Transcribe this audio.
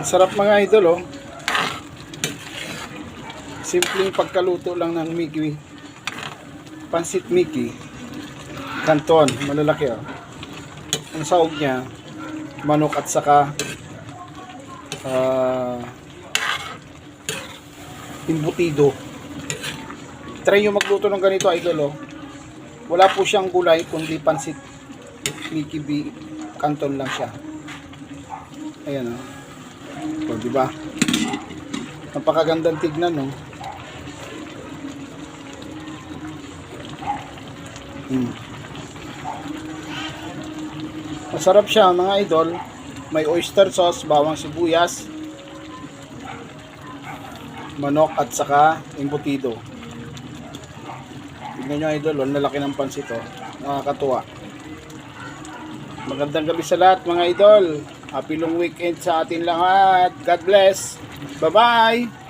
Masarap mga idol, oh. Simpleng pagkaluto lang ng Mickey. Pansit Mickey. Canton, malalaki, oh. Ang sahog niya, manok at saka embutido. Try nyo magluto ng ganito, idol, oh. Wala po siyang gulay kundi pansit Mickey B. Canton lang siya. Ayan, oh. O, diba? Napakagandang tignan, no? Masarap siya, mga idol. May oyster sauce, bawang sibuyas, manok at saka embutido. Tignan nyo, idol, ang lalaki ng pansit, oh. Nakakatuwa. Magandang gabi sa lahat, mga idol. Happy long weekend sa atin lahat. God bless. Bye-bye.